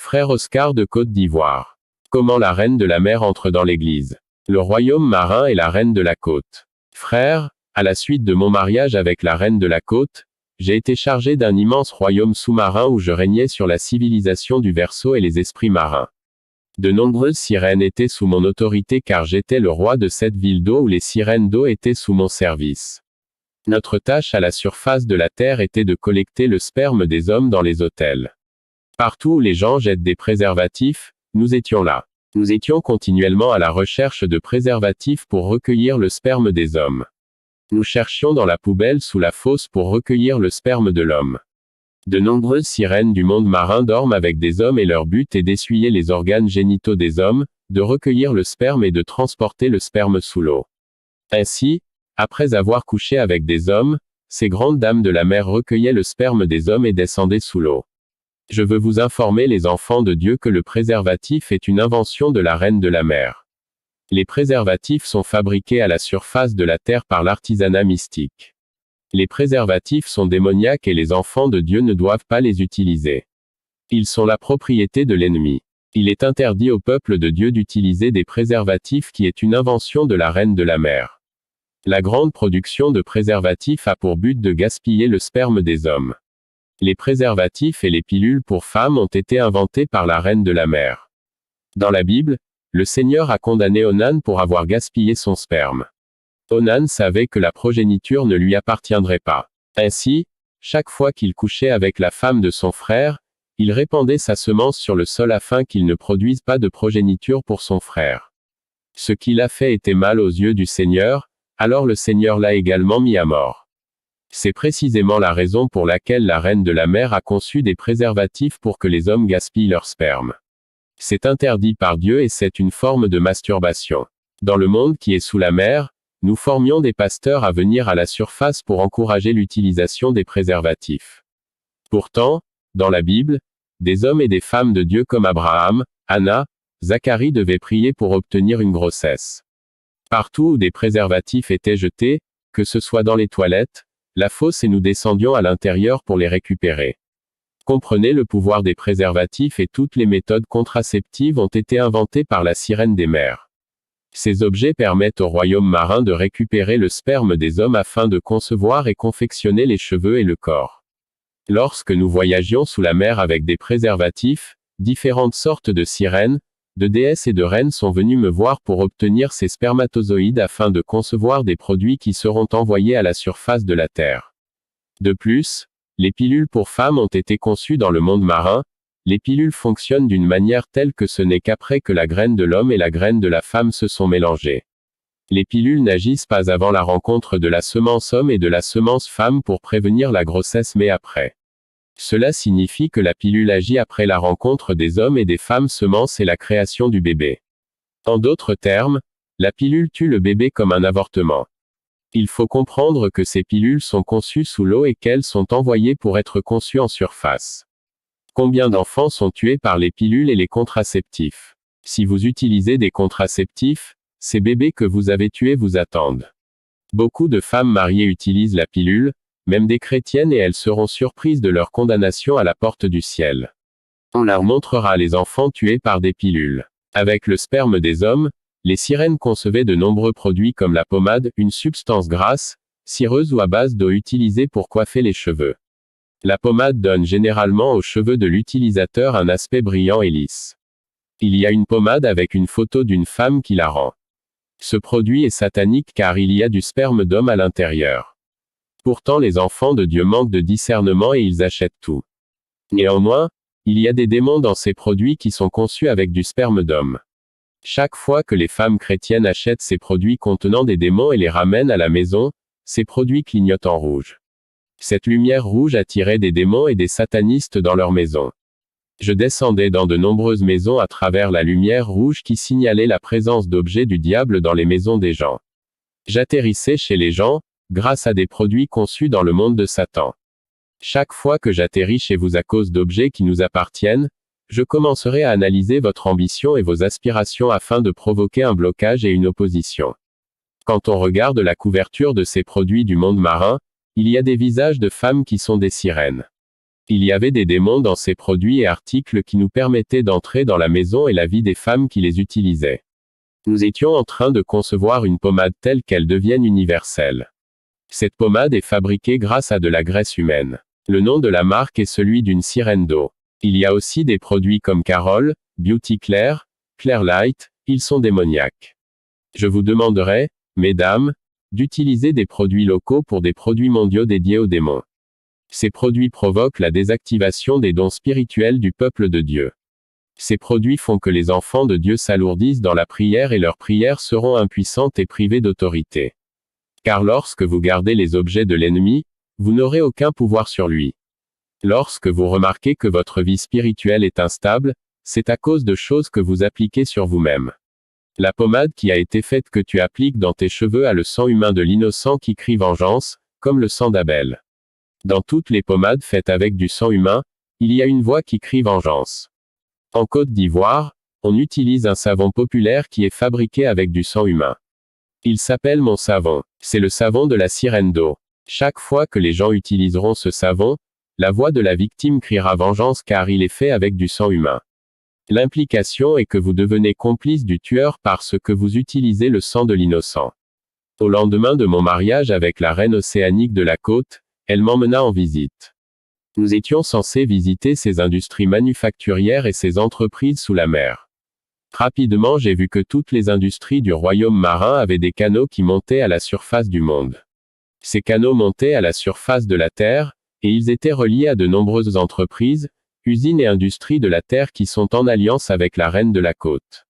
Frère Oscar de Côte d'Ivoire. Comment la reine de la mer entre dans l'Église. Le royaume marin et la reine de la côte. Frère, à la suite de mon mariage avec la reine de la côte, j'ai été chargé d'un immense royaume sous-marin où je régnais sur la civilisation du Verseau et les esprits marins. De nombreuses sirènes étaient sous mon autorité car j'étais le roi de cette ville d'eau où les sirènes d'eau étaient sous mon service. Notre tâche à la surface de la terre était de collecter le sperme des hommes dans les hôtels. Partout où les gens jettent des préservatifs, nous étions là. Nous étions continuellement à la recherche de préservatifs pour recueillir le sperme des hommes. Nous cherchions dans la poubelle sous la fosse pour recueillir le sperme de l'homme. De nombreuses sirènes du monde marin dorment avec des hommes et leur but est d'essuyer les organes génitaux des hommes, de recueillir le sperme et de transporter le sperme sous l'eau. Ainsi, après avoir couché avec des hommes, ces grandes dames de la mer recueillaient le sperme des hommes et descendaient sous l'eau. Je veux vous informer les enfants de Dieu que le préservatif est une invention de la reine de la mer. Les préservatifs sont fabriqués à la surface de la terre par l'artisanat mystique. Les préservatifs sont démoniaques et les enfants de Dieu ne doivent pas les utiliser. Ils sont la propriété de l'ennemi. Il est interdit au peuple de Dieu d'utiliser des préservatifs qui est une invention de la reine de la mer. La grande production de préservatifs a pour but de gaspiller le sperme des hommes. Les préservatifs et les pilules pour femmes ont été inventés par la reine de la mer. Dans la Bible, le Seigneur a condamné Onan pour avoir gaspillé son sperme. Onan savait que la progéniture ne lui appartiendrait pas. Ainsi, chaque fois qu'il couchait avec la femme de son frère, il répandait sa semence sur le sol afin qu'il ne produise pas de progéniture pour son frère. Ce qu'il a fait était mal aux yeux du Seigneur, alors le Seigneur l'a également mis à mort. C'est précisément la raison pour laquelle la reine de la mer a conçu des préservatifs pour que les hommes gaspillent leur sperme. C'est interdit par Dieu et c'est une forme de masturbation. Dans le monde qui est sous la mer, nous formions des pasteurs à venir à la surface pour encourager l'utilisation des préservatifs. Pourtant, dans la Bible, des hommes et des femmes de Dieu comme Abraham, Anna, Zacharie devaient prier pour obtenir une grossesse. Partout où des préservatifs étaient jetés, que ce soit dans les toilettes, la fosse et nous descendions à l'intérieur pour les récupérer. Comprenez le pouvoir des préservatifs et toutes les méthodes contraceptives ont été inventées par la sirène des mers. Ces objets permettent au royaume marin de récupérer le sperme des hommes afin de concevoir et confectionner les cheveux et le corps. Lorsque nous voyagions sous la mer avec des préservatifs, différentes sortes de sirènes, de déesses et de reines sont venues me voir pour obtenir ces spermatozoïdes afin de concevoir des produits qui seront envoyés à la surface de la Terre. De plus, les pilules pour femmes ont été conçues dans le monde marin. Les pilules fonctionnent d'une manière telle que ce n'est qu'après que la graine de l'homme et la graine de la femme se sont mélangées. Les pilules n'agissent pas avant la rencontre de la semence homme et de la semence femme pour prévenir la grossesse mais après. Cela signifie que la pilule agit après la rencontre des hommes et des femmes semences et la création du bébé. En d'autres termes, la pilule tue le bébé comme un avortement. Il faut comprendre que ces pilules sont conçues sous l'eau et qu'elles sont envoyées pour être conçues en surface. Combien d'enfants sont tués par les pilules et les contraceptifs? Si vous utilisez des contraceptifs, ces bébés que vous avez tués vous attendent. Beaucoup de femmes mariées utilisent la pilule, même des chrétiennes, et elles seront surprises de leur condamnation à la porte du ciel. On leur montrera les enfants tués par des pilules. Avec le sperme des hommes, les sirènes concevaient de nombreux produits comme la pommade, une substance grasse, cireuse ou à base d'eau utilisée pour coiffer les cheveux. La pommade donne généralement aux cheveux de l'utilisateur un aspect brillant et lisse. Il y a une pommade avec une photo d'une femme qui la rend. Ce produit est satanique car il y a du sperme d'homme à l'intérieur. Pourtant les enfants de Dieu manquent de discernement et ils achètent tout. Néanmoins, il y a des démons dans ces produits qui sont conçus avec du sperme d'homme. Chaque fois que les femmes chrétiennes achètent ces produits contenant des démons et les ramènent à la maison, ces produits clignotent en rouge. Cette lumière rouge attirait des démons et des satanistes dans leur maison. Je descendais dans de nombreuses maisons à travers la lumière rouge qui signalait la présence d'objets du diable dans les maisons des gens. J'atterrissais chez les gens, grâce à des produits conçus dans le monde de Satan. Chaque fois que j'atterris chez vous à cause d'objets qui nous appartiennent, je commencerai à analyser votre ambition et vos aspirations afin de provoquer un blocage et une opposition. Quand on regarde la couverture de ces produits du monde marin, il y a des visages de femmes qui sont des sirènes. Il y avait des démons dans ces produits et articles qui nous permettaient d'entrer dans la maison et la vie des femmes qui les utilisaient. Nous étions en train de concevoir une pommade telle qu'elle devienne universelle. Cette pommade est fabriquée grâce à de la graisse humaine. Le nom de la marque est celui d'une sirène d'eau. Il y a aussi des produits comme Carol, Beauty Claire, Claire Light, ils sont démoniaques. Je vous demanderai, mesdames, d'utiliser des produits locaux pour des produits mondiaux dédiés aux démons. Ces produits provoquent la désactivation des dons spirituels du peuple de Dieu. Ces produits font que les enfants de Dieu s'alourdissent dans la prière et leurs prières seront impuissantes et privées d'autorité. Car lorsque vous gardez les objets de l'ennemi, vous n'aurez aucun pouvoir sur lui. Lorsque vous remarquez que votre vie spirituelle est instable, c'est à cause de choses que vous appliquez sur vous-même. La pommade qui a été faite que tu appliques dans tes cheveux a le sang humain de l'innocent qui crie vengeance, comme le sang d'Abel. Dans toutes les pommades faites avec du sang humain, il y a une voix qui crie vengeance. En Côte d'Ivoire, on utilise un savon populaire qui est fabriqué avec du sang humain. Il s'appelle Mon Savon. C'est le savon de la sirène d'eau. Chaque fois que les gens utiliseront ce savon, la voix de la victime criera vengeance car il est fait avec du sang humain. L'implication est que vous devenez complice du tueur parce que vous utilisez le sang de l'innocent. Au lendemain de mon mariage avec la reine océanique de la côte, elle m'emmena en visite. Nous étions censés visiter ces industries manufacturières et ces entreprises sous la mer. Rapidement j'ai vu que toutes les industries du royaume marin avaient des canaux qui montaient à la surface du monde. Ces canaux montaient à la surface de la Terre, et ils étaient reliés à de nombreuses entreprises, usines et industries de la Terre qui sont en alliance avec la reine de la côte.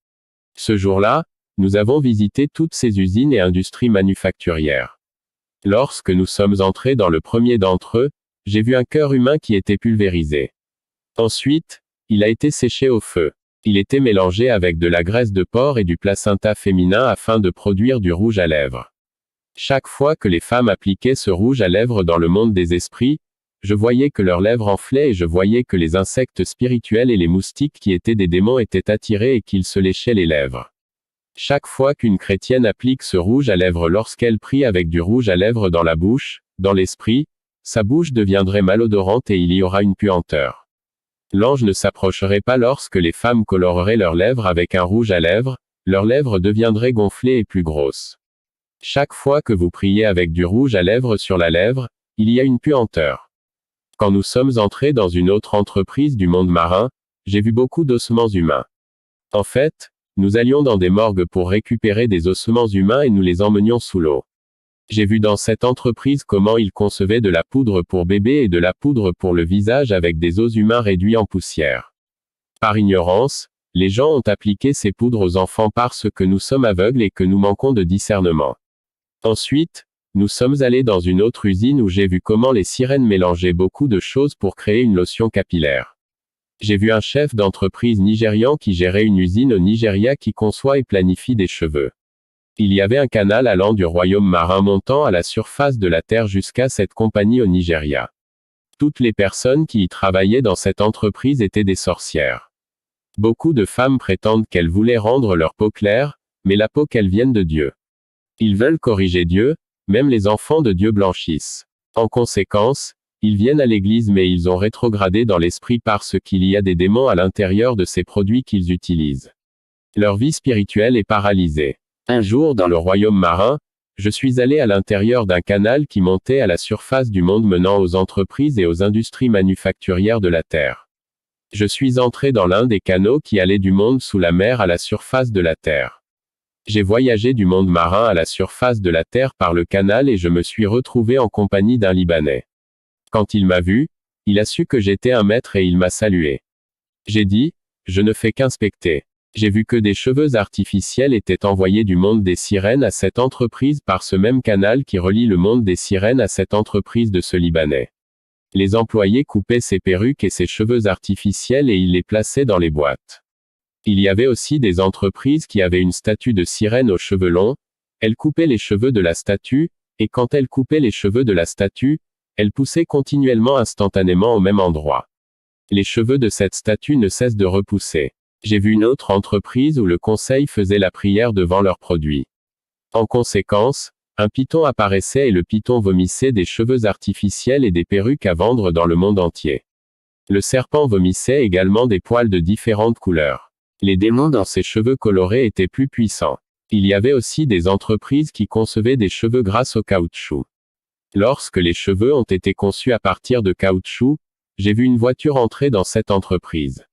Ce jour-là, nous avons visité toutes ces usines et industries manufacturières. Lorsque nous sommes entrés dans le premier d'entre eux, j'ai vu un cœur humain qui était pulvérisé. Ensuite, il a été séché au feu. Il était mélangé avec de la graisse de porc et du placenta féminin afin de produire du rouge à lèvres. Chaque fois que les femmes appliquaient ce rouge à lèvres dans le monde des esprits, je voyais que leurs lèvres enflaient et je voyais que les insectes spirituels et les moustiques qui étaient des démons étaient attirés et qu'ils se léchaient les lèvres. Chaque fois qu'une chrétienne applique ce rouge à lèvres lorsqu'elle prie avec du rouge à lèvres dans la bouche, dans l'esprit, sa bouche deviendrait malodorante et il y aura une puanteur. L'ange ne s'approcherait pas lorsque les femmes coloreraient leurs lèvres avec un rouge à lèvres, leurs lèvres deviendraient gonflées et plus grosses. Chaque fois que vous priez avec du rouge à lèvres sur la lèvre, il y a une puanteur. Quand nous sommes entrés dans une autre entreprise du monde marin, j'ai vu beaucoup d'ossements humains. En fait, nous allions dans des morgues pour récupérer des ossements humains et nous les emmenions sous l'eau. J'ai vu dans cette entreprise comment ils concevaient de la poudre pour bébé et de la poudre pour le visage avec des os humains réduits en poussière. Par ignorance, les gens ont appliqué ces poudres aux enfants parce que nous sommes aveugles et que nous manquons de discernement. Ensuite, nous sommes allés dans une autre usine où j'ai vu comment les sirènes mélangeaient beaucoup de choses pour créer une lotion capillaire. J'ai vu un chef d'entreprise nigérian qui gérait une usine au Nigeria qui conçoit et planifie des cheveux. Il y avait un canal allant du royaume marin montant à la surface de la terre jusqu'à cette compagnie au Nigeria. Toutes les personnes qui y travaillaient dans cette entreprise étaient des sorcières. Beaucoup de femmes prétendent qu'elles voulaient rendre leur peau claire, mais la peau qu'elles viennent de Dieu. Ils veulent corriger Dieu, même les enfants de Dieu blanchissent. En conséquence, ils viennent à l'église mais ils ont rétrogradé dans l'esprit parce qu'il y a des démons à l'intérieur de ces produits qu'ils utilisent. Leur vie spirituelle est paralysée. Un jour dans le royaume marin, je suis allé à l'intérieur d'un canal qui montait à la surface du monde menant aux entreprises et aux industries manufacturières de la Terre. Je suis entré dans l'un des canaux qui allait du monde sous la mer à la surface de la Terre. J'ai voyagé du monde marin à la surface de la Terre par le canal et je me suis retrouvé en compagnie d'un Libanais. Quand il m'a vu, il a su que j'étais un maître et il m'a salué. J'ai dit, je ne fais qu'inspecter. J'ai vu que des cheveux artificiels étaient envoyés du monde des sirènes à cette entreprise par ce même canal qui relie le monde des sirènes à cette entreprise de ce Libanais. Les employés coupaient ses perruques et ses cheveux artificiels et ils les plaçaient dans les boîtes. Il y avait aussi des entreprises qui avaient une statue de sirène aux cheveux longs, elles coupaient les cheveux de la statue, et quand elles coupaient les cheveux de la statue, elles poussaient continuellement instantanément au même endroit. Les cheveux de cette statue ne cessent de repousser. J'ai vu une autre entreprise où le conseil faisait la prière devant leurs produits. En conséquence, un python apparaissait et le python vomissait des cheveux artificiels et des perruques à vendre dans le monde entier. Le serpent vomissait également des poils de différentes couleurs. Les démons dans ses cheveux colorés étaient plus puissants. Il y avait aussi des entreprises qui concevaient des cheveux grâce au caoutchouc. Lorsque les cheveux ont été conçus à partir de caoutchouc, j'ai vu une voiture entrer dans cette entreprise.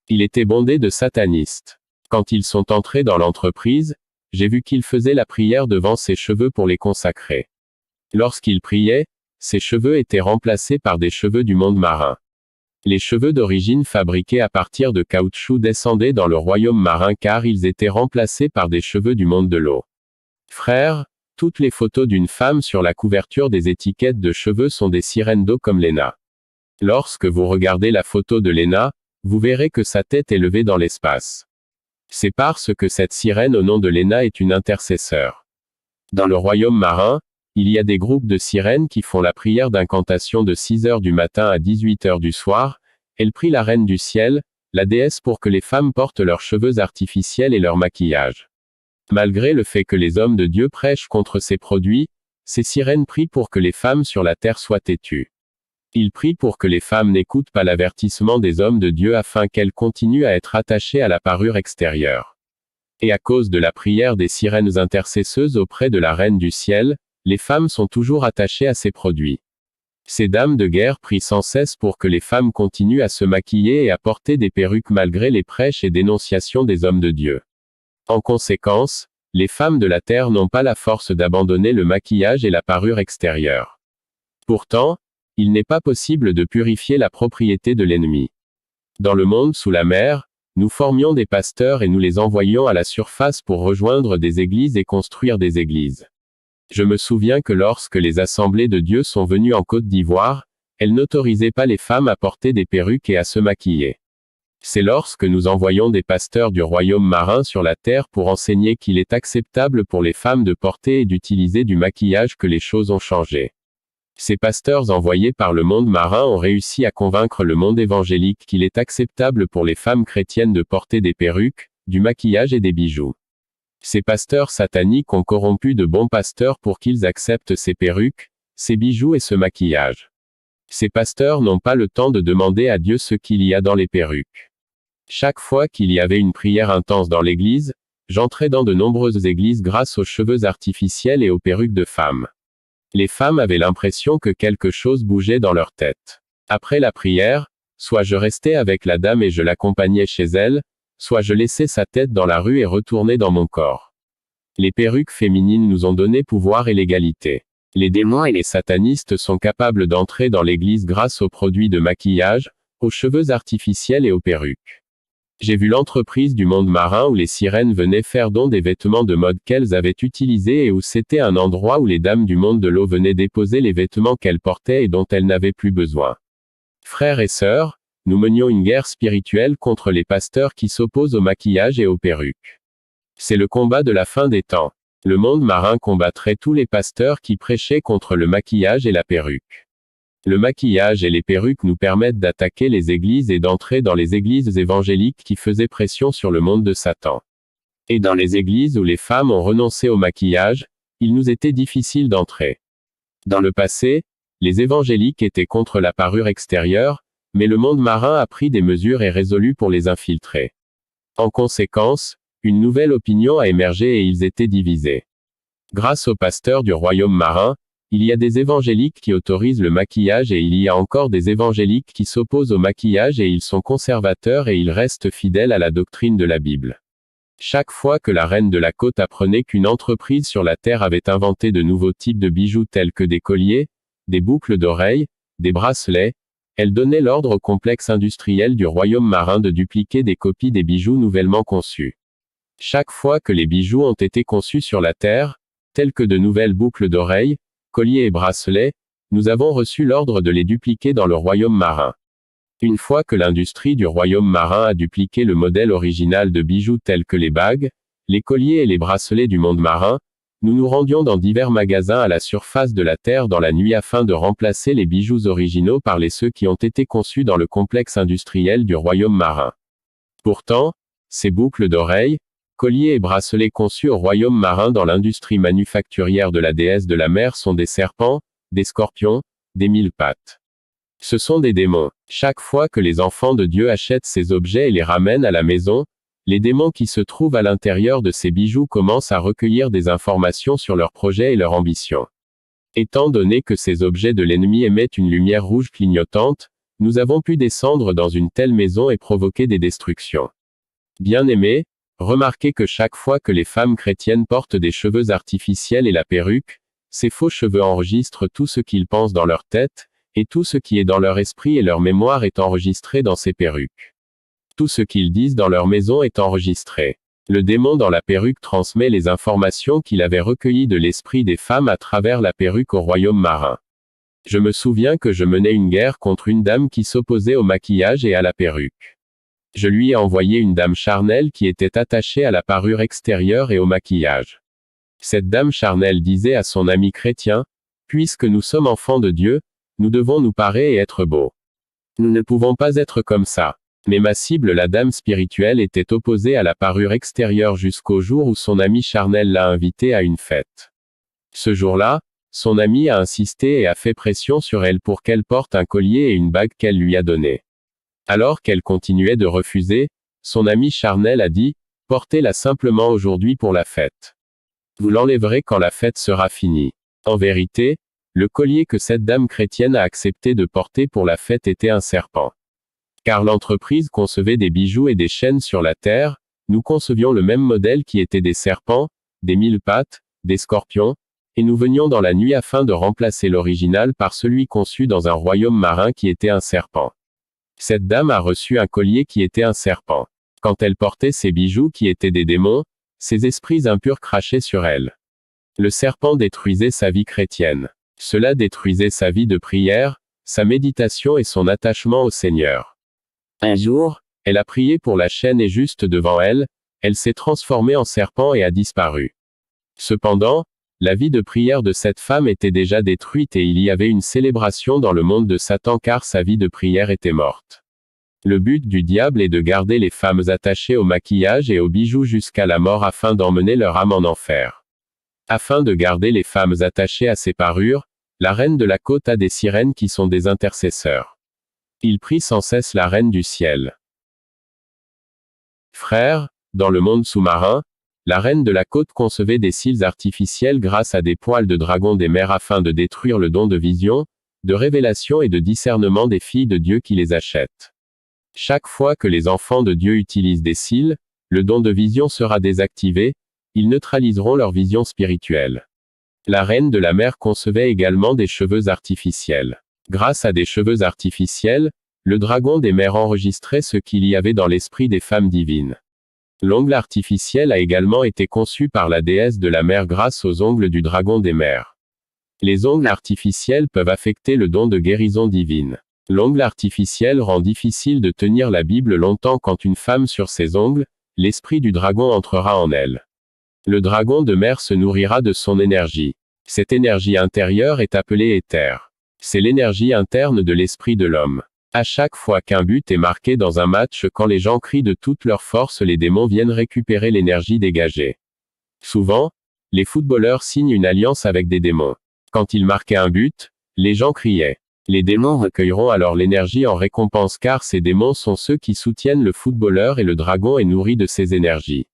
Il était bondé de satanistes. Quand ils sont entrés dans l'entreprise, j'ai vu qu'ils faisaient la prière devant ces cheveux pour les consacrer. Lorsqu'ils priaient, ces cheveux étaient remplacés par des cheveux du monde marin. Les cheveux d'origine fabriqués à partir de caoutchouc descendaient dans le royaume marin car ils étaient remplacés par des cheveux du monde de l'eau. Frères, toutes les photos d'une femme sur la couverture des étiquettes de cheveux sont des sirènes d'eau comme Léna. Lorsque vous regardez la photo de Léna, vous verrez que sa tête est levée dans l'espace. C'est parce que cette sirène au nom de Léna est une intercesseur. Dans le royaume marin, il y a des groupes de sirènes qui font la prière d'incantation de 6 heures du matin à 18 heures du soir. Elle prie la reine du ciel, la déesse pour que les femmes portent leurs cheveux artificiels et leur maquillage. Malgré le fait que les hommes de Dieu prêchent contre ces produits, ces sirènes prient pour que les femmes sur la terre soient têtues. Ils prient pour que les femmes n'écoutent pas l'avertissement des hommes de Dieu afin qu'elles continuent à être attachées à la parure extérieure. Et à cause de la prière des sirènes intercesseuses auprès de la reine du ciel, les femmes sont toujours attachées à ces produits. Ces dames de guerre prient sans cesse pour que les femmes continuent à se maquiller et à porter des perruques malgré les prêches et dénonciations des hommes de Dieu. En conséquence, les femmes de la terre n'ont pas la force d'abandonner le maquillage et la parure extérieure. Pourtant, il n'est pas possible de purifier la propriété de l'ennemi. Dans le monde sous la mer, nous formions des pasteurs et nous les envoyions à la surface pour rejoindre des églises et construire des églises. Je me souviens que lorsque les assemblées de Dieu sont venues en Côte d'Ivoire, elles n'autorisaient pas les femmes à porter des perruques et à se maquiller. C'est lorsque nous envoyons des pasteurs du royaume marin sur la terre pour enseigner qu'il est acceptable pour les femmes de porter et d'utiliser du maquillage que les choses ont changé. Ces pasteurs envoyés par le monde marin ont réussi à convaincre le monde évangélique qu'il est acceptable pour les femmes chrétiennes de porter des perruques, du maquillage et des bijoux. Ces pasteurs sataniques ont corrompu de bons pasteurs pour qu'ils acceptent ces perruques, ces bijoux et ce maquillage. Ces pasteurs n'ont pas le temps de demander à Dieu ce qu'il y a dans les perruques. Chaque fois qu'il y avait une prière intense dans l'église, j'entrais dans de nombreuses églises grâce aux cheveux artificiels et aux perruques de femmes. Les femmes avaient l'impression que quelque chose bougeait dans leur tête. Après la prière, soit je restais avec la dame et je l'accompagnais chez elle, soit je laissais sa tête dans la rue et retournais dans mon corps. Les perruques féminines nous ont donné pouvoir et l'égalité. Les démons et les satanistes sont capables d'entrer dans l'église grâce aux produits de maquillage, aux cheveux artificiels et aux perruques. J'ai vu l'entreprise du monde marin où les sirènes venaient faire don des vêtements de mode qu'elles avaient utilisés et où c'était un endroit où les dames du monde de l'eau venaient déposer les vêtements qu'elles portaient et dont elles n'avaient plus besoin. Frères et sœurs, nous menions une guerre spirituelle contre les pasteurs qui s'opposent au maquillage et aux perruques. C'est le combat de la fin des temps. Le monde marin combattrait tous les pasteurs qui prêchaient contre le maquillage et la perruque. Le maquillage et les perruques nous permettent d'attaquer les églises et d'entrer dans les églises évangéliques qui faisaient pression sur le monde de Satan. Et dans les églises où les femmes ont renoncé au maquillage, il nous était difficile d'entrer. Dans le passé, les évangéliques étaient contre la parure extérieure, mais le monde marin a pris des mesures et résolu pour les infiltrer. En conséquence, une nouvelle opinion a émergé et ils étaient divisés. Grâce aux pasteurs du royaume marin, il y a des évangéliques qui autorisent le maquillage et il y a encore des évangéliques qui s'opposent au maquillage et ils sont conservateurs et ils restent fidèles à la doctrine de la Bible. Chaque fois que la reine de la côte apprenait qu'une entreprise sur la terre avait inventé de nouveaux types de bijoux tels que des colliers, des boucles d'oreilles, des bracelets, elle donnait l'ordre au complexe industriel du royaume marin de dupliquer des copies des bijoux nouvellement conçus. Chaque fois que les bijoux ont été conçus sur la terre, tels que de nouvelles boucles d'oreilles, colliers et bracelets, nous avons reçu l'ordre de les dupliquer dans le royaume marin. Une fois que l'industrie du royaume marin a dupliqué le modèle original de bijoux tels que les bagues, les colliers et les bracelets du monde marin, nous nous rendions dans divers magasins à la surface de la Terre dans la nuit afin de remplacer les bijoux originaux par ceux qui ont été conçus dans le complexe industriel du royaume marin. Pourtant, ces boucles d'oreilles, colliers et bracelets conçus au royaume marin dans l'industrie manufacturière de la déesse de la mer sont des serpents, des scorpions, des mille pattes. Ce sont des démons. Chaque fois que les enfants de Dieu achètent ces objets et les ramènent à la maison, les démons qui se trouvent à l'intérieur de ces bijoux commencent à recueillir des informations sur leurs projets et leurs ambitions. Étant donné que ces objets de l'ennemi émettent une lumière rouge clignotante, nous avons pu descendre dans une telle maison et provoquer des destructions. Bien-aimés, remarquez que chaque fois que les femmes chrétiennes portent des cheveux artificiels et la perruque, ces faux cheveux enregistrent tout ce qu'ils pensent dans leur tête, et tout ce qui est dans leur esprit et leur mémoire est enregistré dans ces perruques. Tout ce qu'ils disent dans leur maison est enregistré. Le démon dans la perruque transmet les informations qu'il avait recueillies de l'esprit des femmes à travers la perruque au royaume marin. Je me souviens que je menais une guerre contre une dame qui s'opposait au maquillage et à la perruque. Je lui ai envoyé une dame charnelle qui était attachée à la parure extérieure et au maquillage. Cette dame charnelle disait à son ami chrétien, « Puisque nous sommes enfants de Dieu, nous devons nous parer et être beaux. Nous ne pouvons pas être comme ça. » Mais ma cible, la dame spirituelle, était opposée à la parure extérieure jusqu'au jour où son ami charnel l'a invitée à une fête. Ce jour-là, son ami a insisté et a fait pression sur elle pour qu'elle porte un collier et une bague qu'elle lui a donnée. Alors qu'elle continuait de refuser, son ami charnel a dit, « Portez-la simplement aujourd'hui pour la fête. Vous l'enlèverez quand la fête sera finie. » En vérité, le collier que cette dame chrétienne a accepté de porter pour la fête était un serpent. Car l'entreprise concevait des bijoux et des chaînes sur la terre, nous concevions le même modèle qui était des serpents, des 1000 pattes, des scorpions, et nous venions dans la nuit afin de remplacer l'original par celui conçu dans un royaume marin qui était un serpent. Cette dame a reçu un collier qui était un serpent. Quand elle portait ces bijoux qui étaient des démons, ces esprits impurs crachaient sur elle. Le serpent détruisait sa vie chrétienne. Cela détruisait sa vie de prière, sa méditation et son attachement au Seigneur. Un jour, elle a prié pour la chaîne et juste devant elle, elle s'est transformée en serpent et a disparu. Cependant, la vie de prière de cette femme était déjà détruite et il y avait une célébration dans le monde de Satan car sa vie de prière était morte. Le but du diable est de garder les femmes attachées au maquillage et aux bijoux jusqu'à la mort afin d'emmener leur âme en enfer. Afin de garder les femmes attachées à ces parures, la reine de la côte a des sirènes qui sont des intercesseurs. Il prie sans cesse la reine du ciel. Frères, dans le monde sous-marin, la reine de la côte concevait des cils artificiels grâce à des poils de dragon des mers afin de détruire le don de vision, de révélation et de discernement des filles de Dieu qui les achètent. Chaque fois que les enfants de Dieu utilisent des cils, le don de vision sera désactivé, ils neutraliseront leur vision spirituelle. La reine de la mer concevait également des cheveux artificiels. Grâce à des cheveux artificiels, le dragon des mers enregistrait ce qu'il y avait dans l'esprit des femmes divines. L'ongle artificiel a également été conçu par la déesse de la mer grâce aux ongles du dragon des mers. Les ongles artificiels peuvent affecter le don de guérison divine. L'ongle artificiel rend difficile de tenir la Bible longtemps quand une femme sur ses ongles, l'esprit du dragon entrera en elle. Le dragon de mer se nourrira de son énergie. Cette énergie intérieure est appelée éther. C'est l'énergie interne de l'esprit de l'homme. À chaque fois qu'un but est marqué dans un match, quand les gens crient de toute leur force, les démons viennent récupérer l'énergie dégagée. Souvent, les footballeurs signent une alliance avec des démons. Quand ils marquaient un but, les gens criaient. Les démons recueilleront alors l'énergie en récompense car ces démons sont ceux qui soutiennent le footballeur et le dragon est nourri de ces énergies.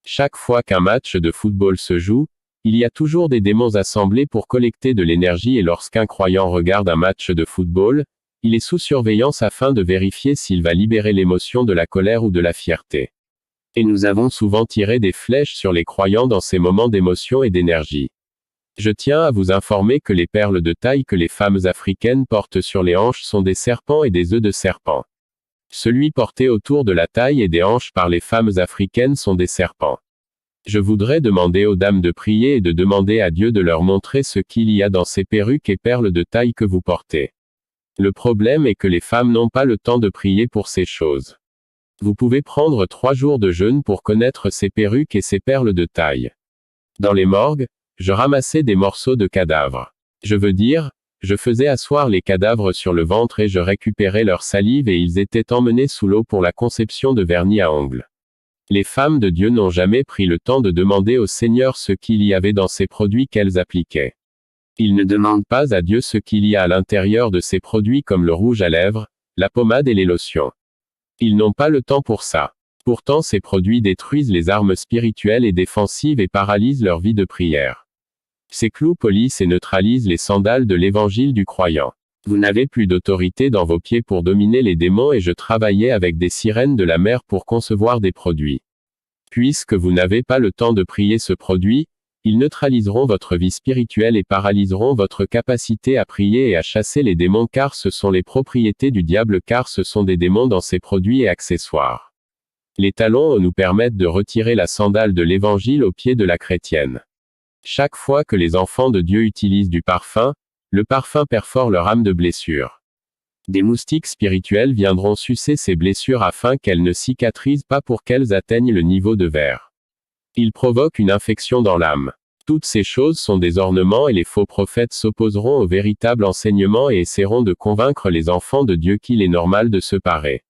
Chaque fois qu'un match de football se joue, il y a toujours des démons assemblés pour collecter de l'énergie et lorsqu'un croyant regarde un match de football, il est sous surveillance afin de vérifier s'il va libérer l'émotion de la colère ou de la fierté. Et nous avons souvent tiré des flèches sur les croyants dans ces moments d'émotion et d'énergie. Je tiens à vous informer que les perles de taille que les femmes africaines portent sur les hanches sont des serpents et des œufs de serpent. Celui porté autour de la taille et des hanches par les femmes africaines sont des serpents. Je voudrais demander aux dames de prier et de demander à Dieu de leur montrer ce qu'il y a dans ces perruques et perles de taille que vous portez. Le problème est que les femmes n'ont pas le temps de prier pour ces choses. Vous pouvez prendre 3 jours de jeûne pour connaître ces perruques et ces perles de taille. Dans les morgues, je ramassais des morceaux de cadavres. Je veux dire, je faisais asseoir les cadavres sur le ventre et je récupérais leur salive et ils étaient emmenés sous l'eau pour la conception de vernis à ongles. Les femmes de Dieu n'ont jamais pris le temps de demander au Seigneur ce qu'il y avait dans ces produits qu'elles appliquaient. Ils ne demandent pas à Dieu ce qu'il y a à l'intérieur de ces produits comme le rouge à lèvres, la pommade et les lotions. Ils n'ont pas le temps pour ça. Pourtant ces produits détruisent les armes spirituelles et défensives et paralysent leur vie de prière. Ces clous polissent et neutralisent les sandales de l'évangile du croyant. Vous n'avez plus d'autorité dans vos pieds pour dominer les démons et je travaillais avec des sirènes de la mer pour concevoir des produits. Puisque vous n'avez pas le temps de prier ce produit, ils neutraliseront votre vie spirituelle et paralyseront votre capacité à prier et à chasser les démons car ce sont les propriétés du diable car ce sont des démons dans ces produits et accessoires. Les talons nous permettent de retirer la sandale de l'évangile au pied de la chrétienne. Chaque fois que les enfants de Dieu utilisent du parfum, le parfum perfore leur âme de blessure. Des moustiques spirituels viendront sucer ces blessures afin qu'elles ne cicatrisent pas pour qu'elles atteignent le niveau de verre. Ils provoquent une infection dans l'âme. Toutes ces choses sont des ornements et les faux prophètes s'opposeront au véritable enseignement et essaieront de convaincre les enfants de Dieu qu'il est normal de se parer.